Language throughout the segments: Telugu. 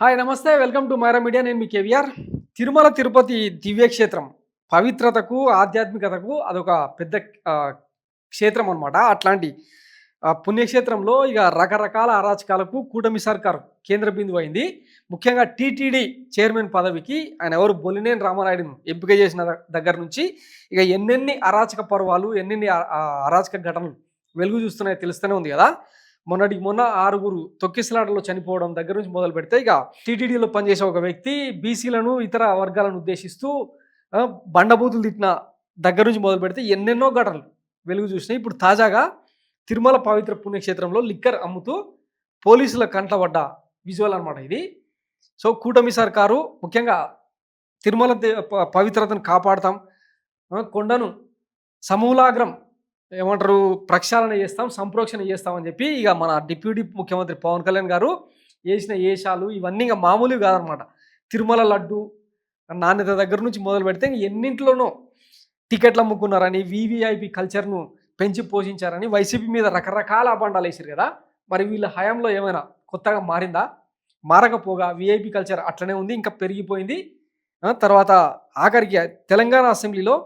హాయ్ నమస్తే. Welcome to Myra media. నేను మీ కేవీఆర్. తిరుమల తిరుపతి దివ్యక్షేత్రం పవిత్రతకు, ఆధ్యాత్మికతకు అదొక పెద్ద క్షేత్రం అనమాట. అట్లాంటి పుణ్యక్షేత్రంలో ఇక రకరకాల అరాచకాలకు కూటమి సర్కారు కేంద్ర బిందువు అయింది. ముఖ్యంగా టీటీడీ చైర్మన్ పదవికి ఆయన ఎవరు బొలినేని రామానాయుడును ఎంపిక చేసిన దగ్గర నుంచి ఇక ఎన్నెన్ని అరాచక పర్వాలు, ఎన్నెన్ని అరాచక ఘటనలు వెలుగు చూస్తున్నాయో తెలుస్తూనే ఉంది కదా. మొన్న 6 తొక్కిసలాటలో చనిపోవడం దగ్గర నుంచి మొదలు పెడితే ఇక టీటీడీలో పనిచేసే ఒక వ్యక్తి బీసీలను ఇతర వర్గాలను ఉద్దేశిస్తూ బండబూతులు తిట్టిన దగ్గర నుంచి మొదలు పెడితే ఎన్నెన్నో ఘటనలు వెలుగు చూసినాయి. ఇప్పుడు తాజాగా తిరుమల పవిత్ర పుణ్యక్షేత్రంలో లిక్కర్ అమ్ముతూ పోలీసుల కంటపడ్డ విజువల్ అనమాట ఇది. సో కూటమి సర్కారు ముఖ్యంగా తిరుమల పవిత్రతను కాపాడుతాం, కొండను సమూలాగ్రం ఏమంటారు ప్రక్షాళన చేస్తాం, సంప్రోక్షణ చేస్తామని చెప్పి ఇక మన డిప్యూటీ ముఖ్యమంత్రి పవన్ కళ్యాణ్ గారు వేసిన ఏషాలు ఇవన్నీ ఇక మామూలు కాదనమాట. తిరుమల లడ్డు నాణ్యత దగ్గర నుంచి మొదలు పెడితే ఎన్నింటిలోనో టికెట్లు అమ్ముకున్నారని, వీవీఐపీ కల్చర్ను పెంచి పోషించారని వైసీపీ మీద రకరకాల అబండాలు వేసారు కదా. మరి వీళ్ళ హయాంలో ఏమైనా కొత్తగా మారిందా? మారకపోగా వీఐపీ కల్చర్ అట్లనే ఉంది, ఇంకా పెరిగిపోయింది. తర్వాత ఆఖరికి తెలంగాణ అసెంబ్లీలో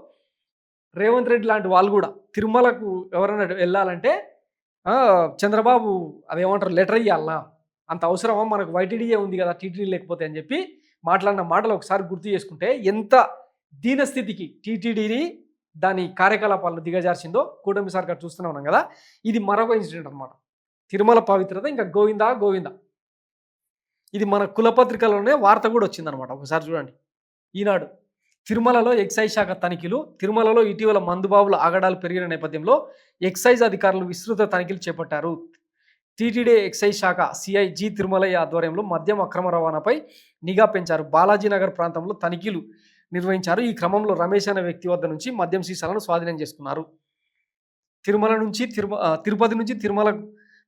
రేవంత్ రెడ్డి లాంటి వాళ్ళు కూడా తిరుమలకు ఎవరైనా వెళ్ళాలంటే చంద్రబాబు అదేమంటారు లెటర్ ఇవ్వాలనా, అంత అవసరమా, మనకు వైటీడీఏ ఉంది కదా టీటీడీ లేకపోతే అని చెప్పి మాట్లాడిన మాటలు ఒకసారి గుర్తు చేసుకుంటే ఎంత దీనస్థితికి టీటీడీని దాని కార్యకలాపాలను దిగజార్చిందో కూటమి సర్కార్ చూస్తూనే ఉన్నాం కదా. ఇది మరొక ఇన్సిడెంట్ అనమాట. తిరుమల పవిత్రత ఇంకా గోవిందా గోవిందా. ఇది మన కులపత్రికలోనే వార్త కూడా వచ్చిందనమాట. ఒకసారి చూడండి. ఈనాడు తిరుమలలో ఎక్సైజ్ శాఖ తనిఖీలు. తిరుమలలో ఇటీవల మందుబాబుల ఆగడాలు పెరిగిన నేపథ్యంలో ఎక్సైజ్ అధికారులు విస్తృత తనిఖీలు చేపట్టారు. టీటీడీ ఎక్సైజ్ శాఖ సిఐ జి తిరుమలయ్య ఆధ్వర్యంలో మద్యం అక్రమ రవాణాపై నిఘా పెంచారు. బాలాజీనగర్ ప్రాంతంలో తనిఖీలు నిర్వహించారు. ఈ క్రమంలో రమేష్ అనే వ్యక్తి వద్ద నుంచి మద్యం సీసాలను స్వాధీనం చేసుకున్నారు. తిరుపతి నుంచి తిరుమల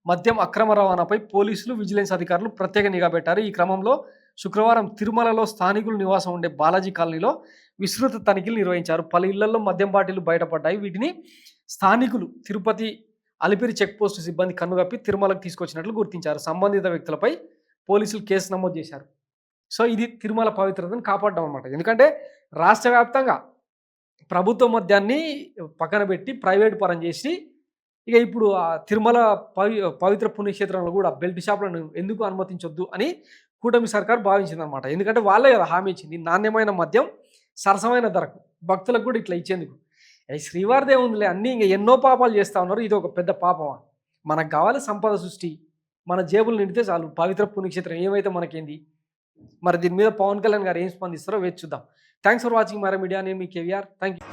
మద్యం అక్రమ రవాణాపై పోలీసులు, విజిలెన్స్ అధికారులు ప్రత్యేక నిఘా పెట్టారు. ఈ క్రమంలో శుక్రవారం తిరుమలలో స్థానికులు నివాసం ఉండే బాలాజీ కాలనీలో విస్తృత తనిఖీలు నిర్వహించారు. పలు ఇళ్లలో మద్యం బాటిళ్లు బయటపడ్డాయి. వీటిని స్థానికులు తిరుపతి అలిపిరి చెక్పోస్టు సిబ్బంది కన్నుగప్పి తిరుమలకు తీసుకొచ్చినట్లు గుర్తించారు. సంబంధిత వ్యక్తులపై పోలీసులు కేసు నమోదు చేశారు. సో ఇది తిరుమల పవిత్రతను కాపాడడం అనమాట. ఎందుకంటే రాష్ట్ర వ్యాప్తంగా ప్రభుత్వ మద్యాన్ని పక్కన పెట్టి ప్రైవేట్ పరం చేసి ఇక ఇప్పుడు ఆ తిరుమల పవిత్ర పుణ్యక్షేత్రంలో కూడా బెల్ట్ షాపులను ఎందుకు అనుమతించొద్దు అని కూటమి సర్కార్ భావించింది అనమాట. ఎందుకంటే వాళ్ళే కదా హామీ ఇచ్చింది నాణ్యమైన మద్యం సరసమైన ధరకు భక్తులకు కూడా ఇట్లా ఇచ్చేందుకు. శ్రీవారిదే ఉందిలే, అన్నీ ఇంకా ఎన్నో పాపాలు చేస్తూ ఉన్నారు, ఇది ఒక పెద్ద పాపమా? మనకు కావాలి సంపద సృష్టి, మన జేబులు నిండితే చాలు. పవిత్ర పుణ్యక్షేత్రం ఏమైతే మనకేంది? మరి దీని మీద పవన్ కళ్యాణ్ గారు ఏం స్పందిస్తారో వేచి చూద్దాం. Thanks for watching Myra media. నేను మీ కేవీఆర్. Thank you.